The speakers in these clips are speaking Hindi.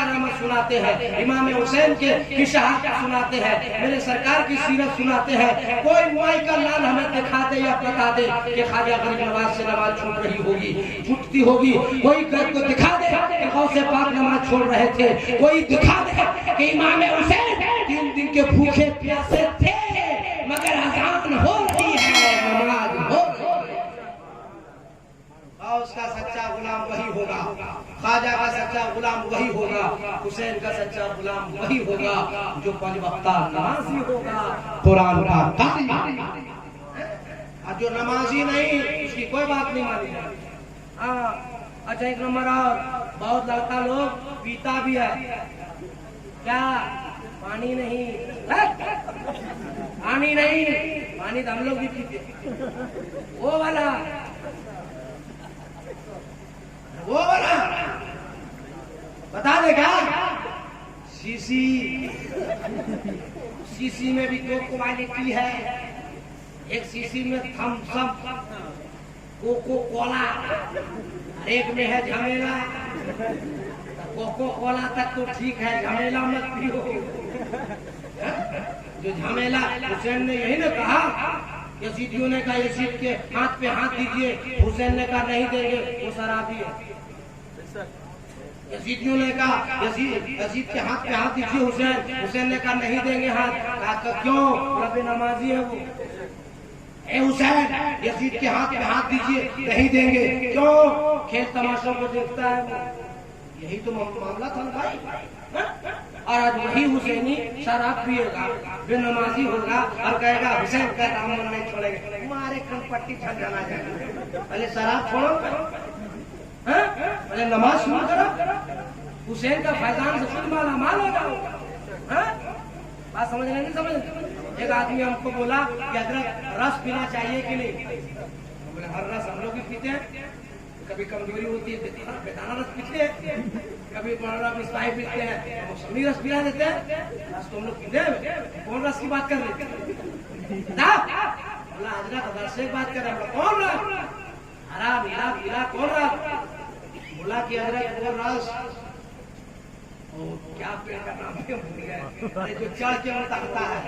कारनामा सुनाते हैं, इमाम हुसैन की शहादत सुनाते हैं, मेरे सरकार की सीरत सुनाते हैं। कोई माई का लाल हमें दिखा दे या बता दे कि ख्वाजा गरीब नवाज से नमाज छूट रही होगी, छूटती होगी। कोई को दिखा दे कि गौसे पाक नमाज छोड़ रहे थे, कोई दिखा दे कि इमाम हुसैन 3 दिन के भूखे प्यासे थे मगर अजान हो रही है, नमाज हो रही है। और उसका सच्चा गुलाम वही होगा, ख्वाजा का सच्चा गुलाम वही होगा, हुसैन का सच्चा गुलाम वही होगा जो 5 वक्ता नमाजी होगा, कुरान का कारी। और जो नमाजी नहीं उसकी कोई बात नहीं मानी जाती। हाँ, अच्छा एक नंबर और बहुत लड़का लोग पीता भी है, क्या पानी नहीं, पानी नहीं, पानी तो हम लोग भी पीते, वो वाला बता दे क्या? सीसी में भी 2 क्वालिटी है, एक सीसी में थम्स अप, कोको कोला, एक में है झमेला। कोको कोला तक तो ठीक है, झमेला मत पियो। जो झमेला, हुसैन ने यही ना कहा, यजीदियों ने कहा यजीद के हाथ पे हाथ दीजिए, हुसैन ने कहा नहीं देंगे, वो शराबी है। यजीदियों ने कहा यजीद के हाथ पे हाथ दीजिए, हुसैन ने कहा नहीं देंगे हाथ। कहा क्यों? रबे नमाजी है वो। ए हुसैन, यजीद के हाथ पे हाथ दीजिए, नहीं देंगे, क्यों? खेल तमाशों को देखता है वो। यही तो मामला था भाई। और आज वही हुसैनी शराब पिएगा, बेनमाजी होगा और कहेगा हुसैन का दामन नहीं छोड़ेगा। तुम्हारे कनपट्टी झंझना जाएगा। पहले शराब छोड़ो, पहले नमाज शुरू करो, हुसैन का फैजान से खुद माला माल हो जाओ। बात समझ नहीं समझ? एक आदमी हमको बोला कि अदरक रस पीना चाहिए कि नहीं? बोले हर रस हम लोग भी पीते हैं, कभी कमजोरी होती है बेदाना रस पीते हैं, कभी बड़ा मिसाई पीते हैं, मौसमी रस पिला देते हैं। रस तो हम लोग पीते हैं, कौन रस की बात कर रहे हैं? बोला अदरक रस से बात कर रहे हैं। कौन रस? हरा नीला पीला कौन रस? बोला कि अदरक वो रस, क्या पेड़ का नाम क्यों भूल गए, जो चढ़ के उतारता है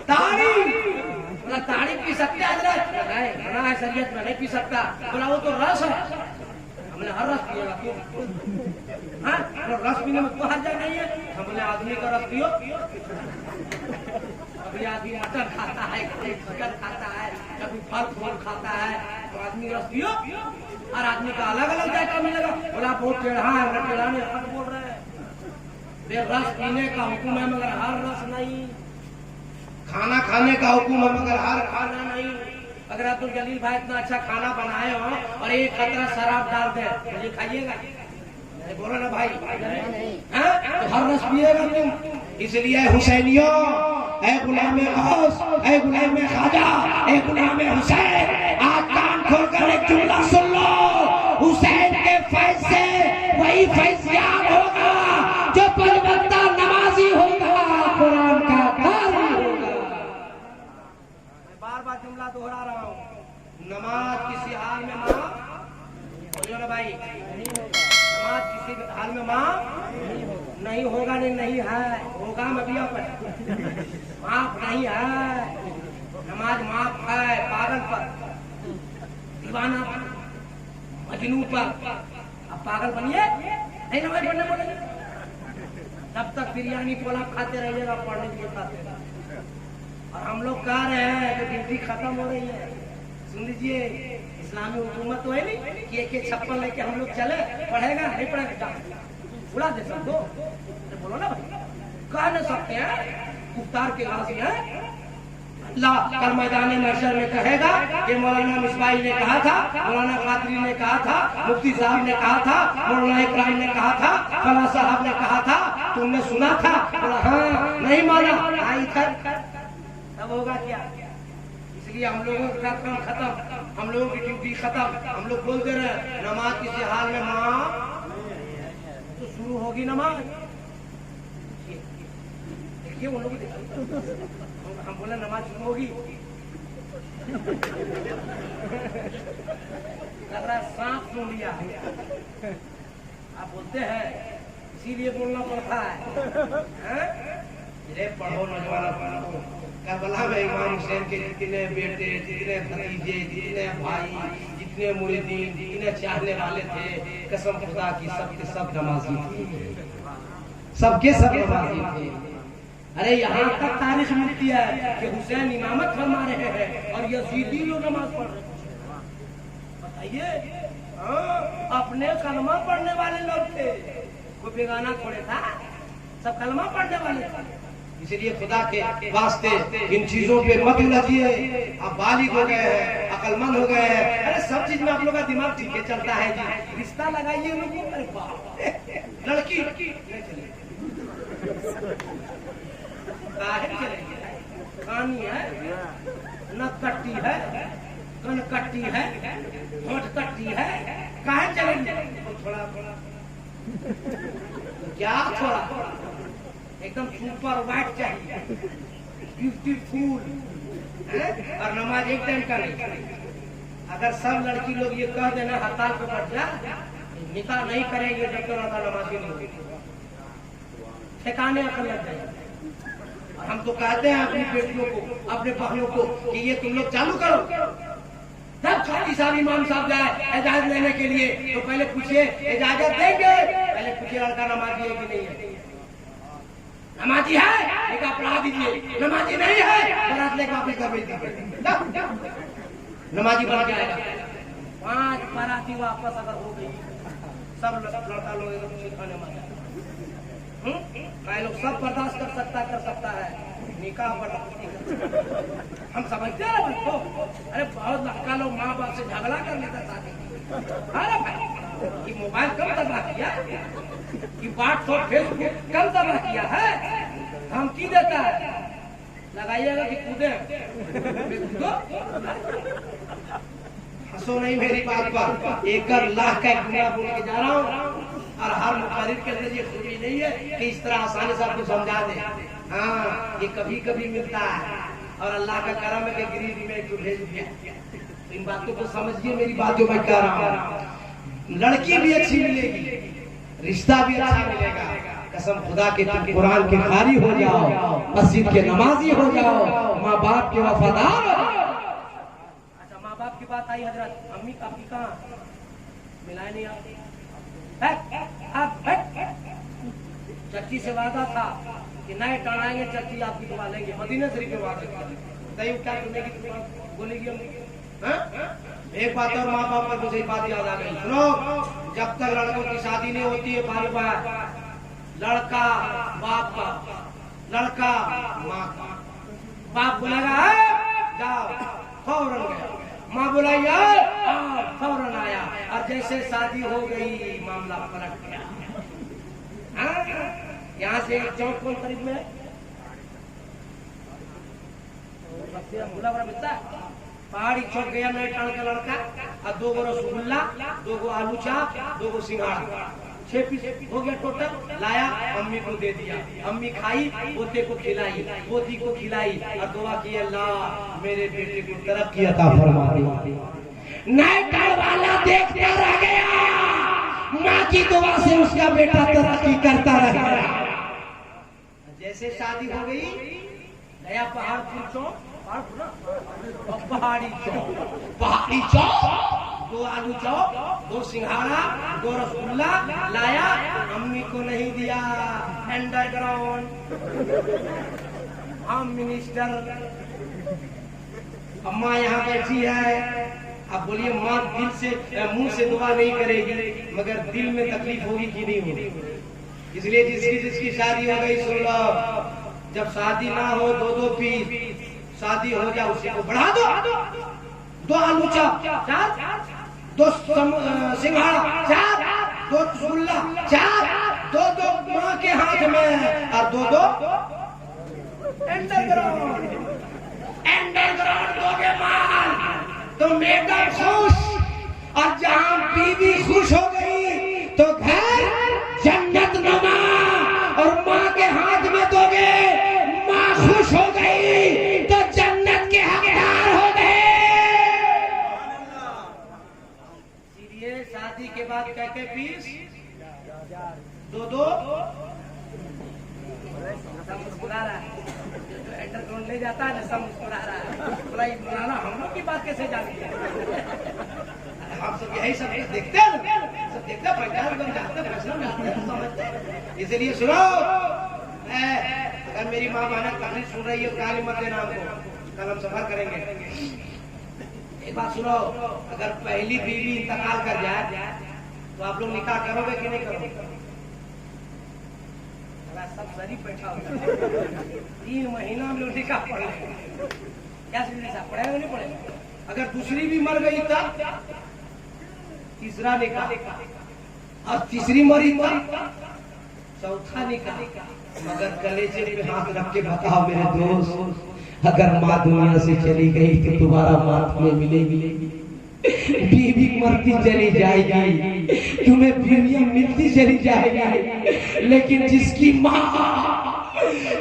ताड़ी। बोला ताड़ी पी सकते अदरक? नहीं, मना है शरीयत में, नहीं पी सकता। बोला वो तो रस है। हमने हर रस पिएगा क्यों? हाँ, रस पीने में कोई हर्ज नहीं है। हम बोले आदमी का रस पियो। कभी आदमी मटन खाता है, कभी चिकन खाता है, कभी फल फूल खाता है, तो आदमी रस पियो। और आदमी का अलग अलग जायका मिलेगा। बोला बहुत टेढ़ा है, टेढ़ा ने हट बोल रहे हैं। रस पीने का हुक्म है मगर हर रस नहीं, खाना खाने का हुक्म है मगर हर खाना नहीं। अगर अब्दुल जलील भाई इतना अच्छा खाना बनाए हो और एक खतरा शराब डाल दे, मुझे खाइएगा? बोलो ना भाई, तो हर रस पिएगा तुम। इसलिए हुसैनियों, ऐ गुलाम गौस, ऐ गुलाम ख्वाजा, ऐ गुलाम हुसैन, आज कान खोलकर एक जुमला सुन लो। हुसैन के फैज से वही फैज़याब होगा जो 5 वक्ता नमाजी होगा, कुरान का कारी होगा। बार बार जुमला दोहरा रहा हूँ, नमाज किसी हाल में माफ, बोलिए ना भाई, नमाज किसी हाल में माफ नहीं होगा। नहीं है, होगा मबिया पर माफ नहीं है। नमाज माफ है पागल पर, दीवाना पर, मजनू पर। अब पागल बनिए, नहीं नमाज पढ़ने बोलेंगे, तब तक बिरयानी पोला खाते रहिएगा, पढ़ने के लिए खाते। और हम लोग कह रहे हैं कि ड्यूटी खत्म हो रही है। सुन लीजिए, इस्लामी हुकूमत तो है नहीं कि एक 56 लेके हम लोग चले, पढ़ेगा नहीं पढ़ेगा उड़ा दे सबको। बोलो ना भाई, कह नहीं सकते हैं, मुख्तार के गाजी है। अल्लाह कल मैदान महशर में कहेगा कि मौलाना मिसबाही ने कहा था, मौलाना कादरी ने कहा था, मुफ्ती साहब ने कहा था, मौलाना इकराम ने कहा था, फला साहब ने कहा था, तुमने सुना था? बोला हाँ, नहीं माना, आई तक तब होगा क्या? इसलिए हम लोगों का काम खत्म, हम लोगों की ड्यूटी खत्म। हम लोग बोलते रहे नमाज किसी हाल में माँ, तो शुरू होगी नमाज। देखिए उन लोग, हम बोले नमाज शुरू होगी, लग रहा है सांप सुन लिया। आप बोलते हैं इसीलिए बोलना पड़ता है। ये पढ़ो नौजवान, करबला में इमाम हुसैन के जितने बेटे, जितने भतीजे, जितने भाई, जितने मुरीदीन, जितने चाहने वाले थे, कसम खुदा की सबके सब नमाजी थे, सबके सब नमाजी थे। अरे यहाँ तक तारीख मिलती है कि हुसैन इमामत फरमा रहे हैं और यजीदी लोग नमाज पढ़ रहे हैं। बताइए, अपने कलमा पढ़ने वाले लोग थे, कोई बेगाना थोड़े था, सब कलमा पढ़ने वाले थे। इसलिए खुदा के वास्ते इन चीजों पे मत उलझिए। आप बालिग हो गए हैं, अकलमंद हो गए हैं, अरे सब चीज में आप लोग का दिमाग ठीक है चलता है जी। रिश्ता लगाइए लोगों, अरे बाप, लड़की नहीं चलेगी, कहानी है, नक कट्टी है, कन कट्टी है, होठ कट्टी है, काहे चलेंगे? थोड़ा थोड़ा क्या थोड़ा, एकदम सुपर वाइट चाहिए, ब्यूटीफुल, और नमाज एक टाइम का नहीं। अगर सब लड़की लोग ये कह देना हड़ताल पे बैठ जा, निकाह नहीं करेंगे जब तक नमाज नहीं होगी, ठिकाने अकल लग जाएंगे। हम तो कहते हैं अपनी बेटियों को, अपने बहनों को कि ये तुम लोग चालू करो। जब छोटी साहब इमाम साहब जाए इजाजत लेने के लिए तो पहले पूछिए इजाजत देंगे, पहले पूछिए लड़का नमाजी है कि नहीं है। नमाजी है निकाह पढ़ा दीजिए, नमाजी नहीं है बारात लेकर वापस कर भेज दीजिए, नमाजी बन जाएगा। 5 बाराती वापस अगर हो गई, सब लड़का लोग खाने में लोग सब बर्दाश्त कर सकता है, निकाह बर्दाश्त नहीं कर सकता। हम समझते हैं बच्चों, अरे बहुत लड़का लोग माँ बाप से झगड़ा कर लेता शादी। अरे भाई कि मोबाइल कम तबाह किया, कि व्हाट्सएप फेसबुक कम तबाह किया है, धमकी देता है, लगाइएगा कि कूदे हंसो नहीं मेरी बात पर। 1 लाख का जुमला बोल के जा रहा हूँ और हर मुखारिब के अंदर ये खूबी नहीं है कि इस तरह आसानी से आपको समझा दे। हाँ, ये कभी कभी मिलता है और अल्लाह का करम है कि गरीबी में एक भेज दिया। इन बातों को समझिए, मेरी बात जो मैं कह रहा हूँ। लड़की भी अच्छी मिलेगी, रिश्ता भी अच्छा मिलेगा। कसम खुदा के तुम कुरान के कारी हो जाओ, मस्जिद के नमाजी हो जाओ, माँ बाप के वफादार हो जाओ। अच्छा, माँ बाप की बात आई हजरत, अम्मी काफी कहाँ मिलाए नहीं आप? चच्ची से वादा था कि नए टड़ाएंगे, चच्ची आपकी दुआ लेंगे, मदीना शरीफ में वादा किया। क्या सुनेगी, बोलेगी हम? एक बात और माँ बाप पर मुझे बात याद आ गई, सुनो। जब तक लड़कों की शादी नहीं होती है बार बार, लड़का बाप का, लड़का माँ का। बाप बोलेगा जाओ, फौरन गया, माँ बुलाई फौरन आया, और जैसे शादी हो गई मामला पलट गया। यहाँ से एक चौक कौन करीब में है, पहाड़ी चौक गया नए टाण का लड़का, और 2 गो रसगुल्ला, 2 गो आलू चाप, 2 गो सिंघाड़ा, 6 पीस हो गया टोटल। लाया, अम्मी को दे दिया, अम्मी खाई, पोते को खिलाई, पोती को खिलाई, और दुआ की अल्लाह मेरे बेटे को तरक्की अता फरमा दे। नए टाण वाला देखता रह गया, माँ की दुआ से उसका बेटा तरक्की करता रह गया। जैसे शादी हो गई, गया पहाड़पुर चौक, पहाड़ी चौक, 2 आलू चौक, 2 सिंघाड़ा, 2 रसगुल्ला लाया, अम्मी को नहीं दिया। अंडरग्राउंड हम मिनिस्टर, अम्मा यहाँ बैठी है। अब बोलिए माँ दिल से मुंह से दुआ नहीं करेगी, मगर दिल में तकलीफ होगी कि नहीं होगी? इसलिए जिसकी शादी हो गई, सुन लो, जब शादी ना हो 2 पीस, शादी हो जाए उसी को बढ़ा दो। 2 आलू चाप 4, 2 सिंघाड़ा 4, 2 रसगुल्ला 4, 2 माँ के हाथ में, और 2 अंडरग्राउंड दोगे माल तो मेगा खुश, और जहाँ बीवी खुश हो गई तो घर जन्नत नमा, और माँ के हाथ में दोगे, माँ खुश हो गई तो जन्नत के हकदार हो गए। दो दो सब मुस्कुरा रहा है, जो एंटरकॉन ले जाता है ना सब मुस्कुरा रहा है। बोला ये मौलाना हम लोग की बात कैसे जानी है? हम सब यही सब देखते हैं ना, सब देखते हैं, पहचान कर जाते हैं, फैसला में आते हैं, समझते हैं। इसलिए सुनो, अगर मेरी माँ बहना तकलीफ सुन रही है गाली मत देना हमको, कल हम सफर करेंगे। एक बात सुनो, अगर पहली बीवी इंतकाल कर जाए तो आप लोग निकाह करोगे कि नहीं करोगे? सब शरीफ बैठा होता है, 3 महीना में लोग निकाह पढ़ लेंगे। क्या समझे, पढ़ेगा नहीं पढ़ेगा? अगर दूसरी भी मर गई तब तीसरा निकाह, और तीसरी मरी तब चौथा निकाह। मगर कलेजे पे हाथ रख के बताओ मेरे दोस्त, अगर माँ दुनिया से चली गई तो दोबारा माँ में मिलेगी? बीवी मरती चली जाएगी, तुम्हें बीवियां मिलती चली जाएगी, लेकिन जिसकी माँ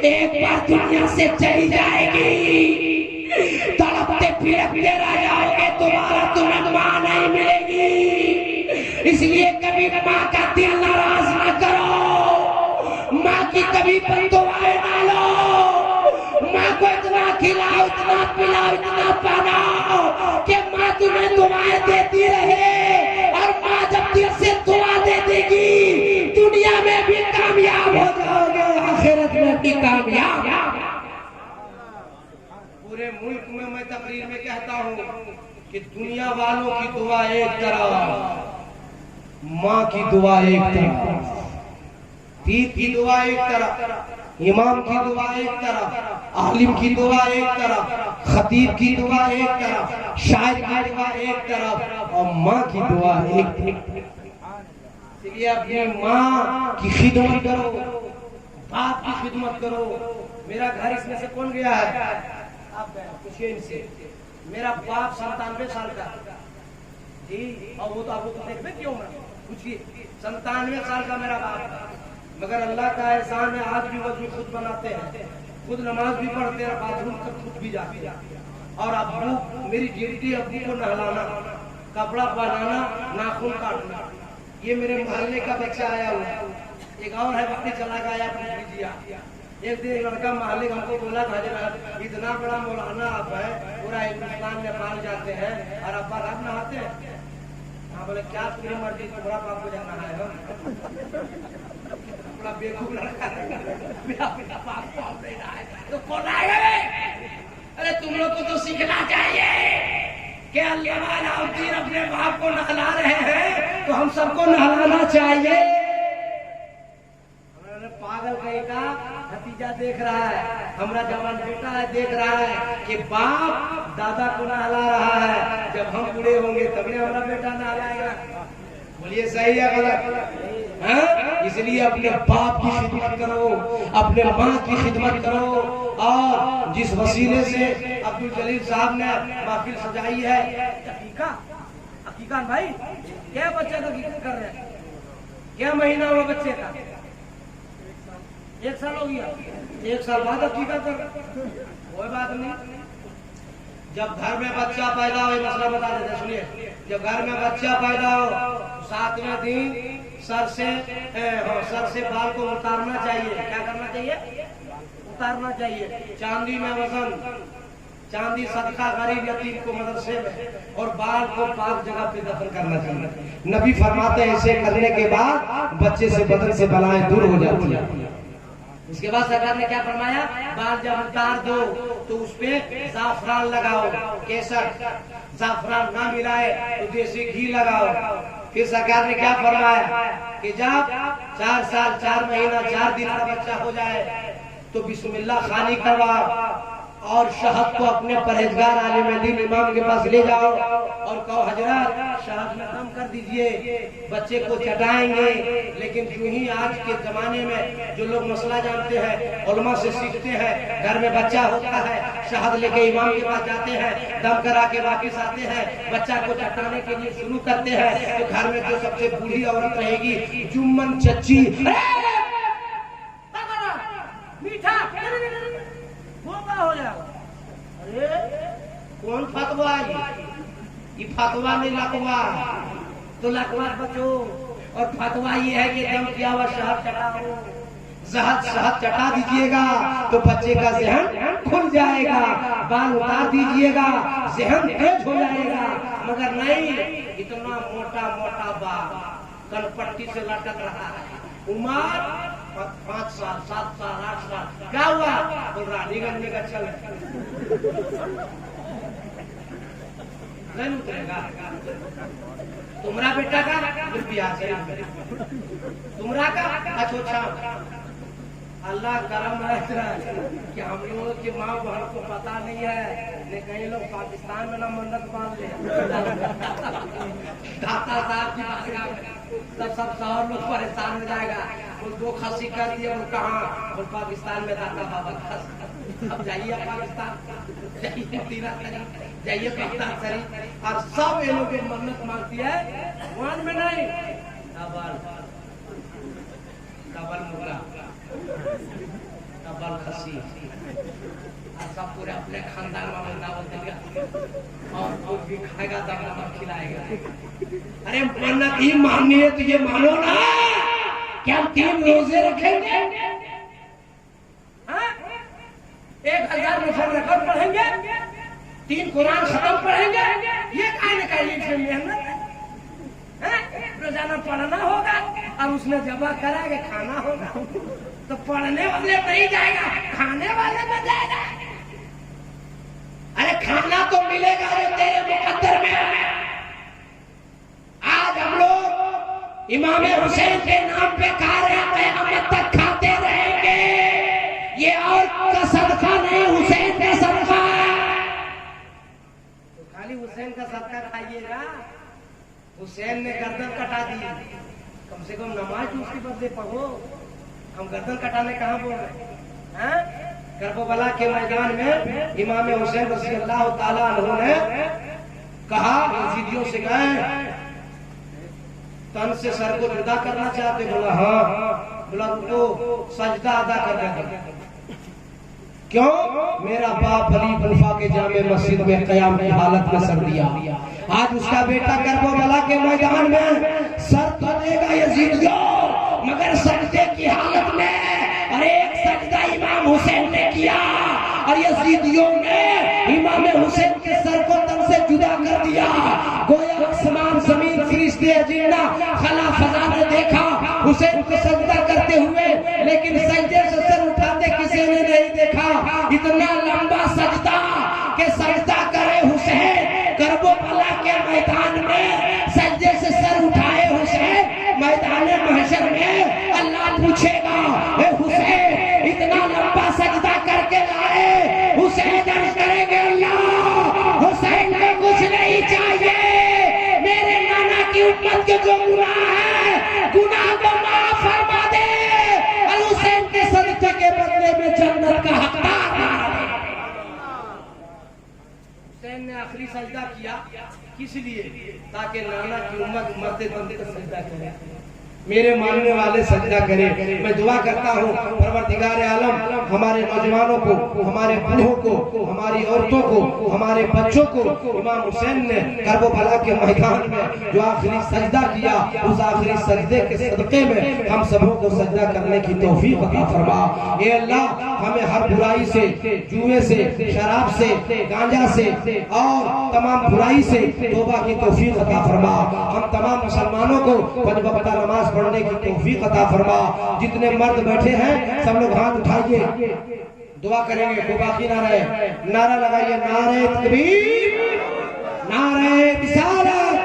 एक बार दुनिया से चली जाएगी, तड़पते फिरकते रह जाओगे, दोबारा तुम्हें माँ नहीं मिलेगी। इसलिए कभी माँ का दिल नाराज न करो, माँ की कभी बददुआएं ना लो, माँ को इतना खिलाओ, इतना पिलाओ, इतना पहनाओ कि माँ तुम्हें दुआएं देती रहे। और माँ जब दिल से दुआ दे देगी, दुनिया में भी कामयाब हो जाओगे, आखिरत में भी कामयाब। पूरे मुल्क में मैं तकरीर में कहता हूँ कि दुनिया वालों की दुआ एक तरफ, माँ की दुआ एक तरफ, पीर की दुआ एक तरफ, इमाम की दुआ एक तरफ, आलिम की दुआ एक तरफ, खतीब की दुआ एक तरफ, शायर की दुआ एक तरफ, और माँ की दुआ एक तरफ। इसलिए अपनी माँ की खिदमत करो, बाप की खिदमत करो। मेरा घर इसमें से कौन गया है? आप पूछिए इनसे। मेरा बाप 97 साल का जी, और वो तो आप लोग देखते क्यों? पूछिए, 97 साल का मेरा बाप, मगर अल्लाह का एहसान है आज भी वजू खुद बनाते हैं, खुद नमाज भी पढ़ते हैं, बाथरूम तक खुद भी जाते हैं। और अब्बू, मेरी ड्यूटी अब्बू को नहलाना, कपड़ा पहनाना, नाखून काटना। ये मेरे मोहल्ले का बच्चा आया हुआ, एक और है वक्ती चला गया पूछ लीजिए। एक दिन लड़का मोहल्ले हमको बोला था, इतना बड़ा मौलाना आप है, पूरा हिंदुस्तान नेपाल जाते हैं और अब्बा रात नहाते हैं। हाँ, बोले क्या पूरी मर्जी, तुम्हारा बाप को जाना है? बड़ा बेवकूफ लड़का तो कौन आएगा? अरे तुम लोग को तो सीखना चाहिए कि अल्लाह अपने बाप को नहला रहे हैं तो हम सबको नहलाना चाहिए। पागल कहीं का भतीजा देख रहा है, हमारा जवान बेटा है देख रहा है कि बाप दादा को नहला रहा है, जब हम बूढ़े होंगे तभी हमारा बेटा नहलाएगा। बोलिए सही है गलत? हाँ? इसलिए अपने बाप की खिदमत करो, अपने माँ की खिदमत करो। और जिस वसीले से अब्दुल जलील साहब ने महफिल सजाई है, अकीका भाई, क्या बच्चे का अकीका कर रहे हैं? क्या महीना हुआ बच्चे का? 1 साल हो गया, 1 साल बाद अकीका कर, कोई बात नहीं। जब घर में बच्चा पैदा हो, मसला बता देते सुनिए, जब घर में बच्चा पैदा हो 7वें दिन सर से बाल को उतारना चाहिए। क्या करना चाहिए? उतारना चाहिए। चांदी में वजन, चांदी सदका गरीब यतीम को मदरसे में, और बाल को पाक जगह पे दफन करना चाहिए। नबी फरमाते हैं ऐसे करने के बाद बच्चे से बदन से बलाएं दूर हो जाती है। इसके बाद सरकार ने क्या फरमाया? बाल जब उतार दो तो उसपे जाफरान लगाओ, केसर, जाफरान ना मिलाए तो देसी घी लगाओ। फिर सरकार ने क्या फरमाया कि जब 4 साल 4 महीना 4 दिन का बच्चा हो जाए तो बिस्मिल्लाह खानी करवाओ, और शहद को अपने परहेजगार आलिम दीन इमाम के पास ले जाओ और कहो हजरत शहद में दम कर दीजिए, बच्चे को चटाएंगे। लेकिन जो ही आज के जमाने में जो लोग मसला जानते हैं, उलमा से सीखते हैं, घर में बच्चा होता है, शहद लेके इमाम के पास जाते हैं, दम करा के वापिस आते हैं, बच्चा को चटाने के लिए शुरू करते हैं, तो घर में जो सबसे बूढ़ी औरत रहेगी, जुम्मन चच्ची, मीठा हो जाएगा। अरे कौन फतवा? ये फतवा नहीं लकवा, तो लकवा बचो। और फतवा ये है कि दम किया हुआ शहद चटाओ, शहद चटा दीजिएगा तो बच्चे का जहन खुल जाएगा, बाल उतार दीजिएगा जहन तेज हो जाएगा। मगर नहीं, इतना मोटा मोटा बाल कनपट्टी से लटक रहा है, उम्र 5 साल 7 साल 8 साल, क्या हुआ? तो रानीगंज में का चल नहीं उतरेगा। तुम्हारा बेटा का बिहार से, तुम्हारा का अच्छा, अल्लाह करम है कि हम लोगों के माँ बहन को पता नहीं है, ने कई लोग पाकिस्तान में ना मन्नत बांध ले दाता साहब की बारगाह में, तब सब शहर लोग परेशान हो जाएगा। वो 2 खस्सी कर दिए, वो कहाँ? वो पाकिस्तान में दाता बाबा खस। अब जाइए पाकिस्तान, जाइए मदीना शरीफ, जाइए पाकिस्तान शरीफ, और सब ये लोग मन्नत मांगती है, वन में नहीं, डबल मुर्गा, डबल खस्सी, और सब पूरे अपने खानदान में बंदा बोलेगा और कोई भी खाएगा तब नमक खिलाएगा। अरे मन्नत ही माननी है तो ये मानो ना कि हम 3 रोजे रखेंगे, 1000 नफल रकत पढ़ेंगे, 3 कुरान खत्म पढ़ेंगे, ये कहने का ये मेहनत रोजाना पढ़ना होगा और उसने जमा कराएगा खाना होगा, तो पढ़ने वाले नहीं जाएगा, खाने वाले में जाएगा। अरे खाना तो मिलेगा जो तेरे मुकद्दर में है। आज हम लोग इमाम हुसैन के नाम पे खा रहे हैं, क़यामत तक खाते रहेंगे। ये और का सदका नहीं, हुसैन का सदका है। तो खाली हुसैन का सदका खाइएगा। हुसैन ने गर्दन कटा दी, कम से कम नमाज उसके बदले पढ़ो। हम गर्दन कटाने कहाँ बोल रहे हैं? करबला के मैदान में इमाम हुसैन रज़ियल्लाहु ताला अन्हु ने कहा, यजीदियों से गए, तन से सर को जुदा करना चाहते? बोला हाँ। बोला रुको, सजदा अदा करने दो। क्यों? मेरा बाप अली कुफा के जामे मस्जिद में क़याम की हालत में सर दिया। आज उसका बेटा करबला के मैदान में सर तो देगा यजीदियों, मगर सजदे की हालत में। और एक सजदा इमाम हुसैन ने किया और यजीदियों ने इमाम हुसैन के सर को तन से जुदा कर दिया। गोया आसमान जमीन फरिश्ते जिन्ना खला फजा ने देखा हुसैन को सजदा करते हुए, लेकिन सजदे से सर उठाते किसी ने नहीं देखा। इतना लंबा सजदा के सजदा करे हुसैन करबला के मैदान में, सजदे से सर उठाए हुसैन मैदान महशर में। अल्लाह पूछेगा, ए हुसैन इतना लंबा सजदा करके लाए? हुसैन अर्ज करेंगे, अल्लाह हुसैन को कुछ नहीं चाहिए, मेरे नाना की उम्मत के जो गुनाह है गुनाह को माफ फरमा दे, और हुसैन के सदके के बदले में जन्नत का हकदार बना दे। हुसैन ने आखिरी सजदा किया, किस लिए? ताकि नाना की उम्मत मरते दम तक सजदा करे, मेरे मानने वाले सजदा करें। मैं दुआ करता हूँ परवरदिगार आलम हमारे नौजवानों को, हमारे बूढ़ों को, हमारी औरतों को, हमारे बच्चों को इमाम हुसैन ने करबला के मैदान में जो आखिरी सजदा किया, उस आखिरी सजदे के सदके में हम सबों को सजदा करने की तौफीक अता फरमा। ए अल्लाह, हमें हर बुराई से, जुए से, शराब से, गांजा से और तमाम बुराई से तौबा की तौफीक अता फरमा। हम तमाम मुसलमानों को 5 वक्त नमाज पढ़ने की तौफीक अता फरमा। जितने मर्द बैठे हैं सब लोग हाथ उठाइए, दुआ करेंगे। कोई बाकी ना रहे, नारा लगाइए, नारे तकबीर, नारे रिसालत,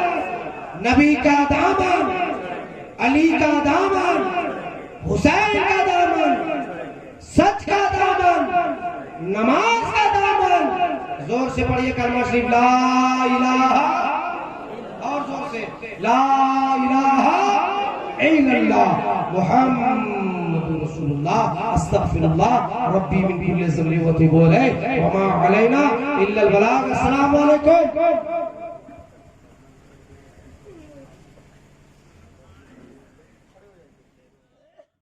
नबी का दामन, अली का दामन, हुसैन का दामन, सच का दामन, नमाज का दामन। जोर से पढ़िए कलमा शरीफ, ला इलाहा, और जोर से ला इलाहा इल्लल्लाह मुहम्मदुर रसूलुल्लाह अस्तगफिरुल्लाह रब्बी मिन कुल्ली ज़ंबि व तूबु अलैहि व मा अलैना इल्लल बलाग। अस्सलामु अलैकुम।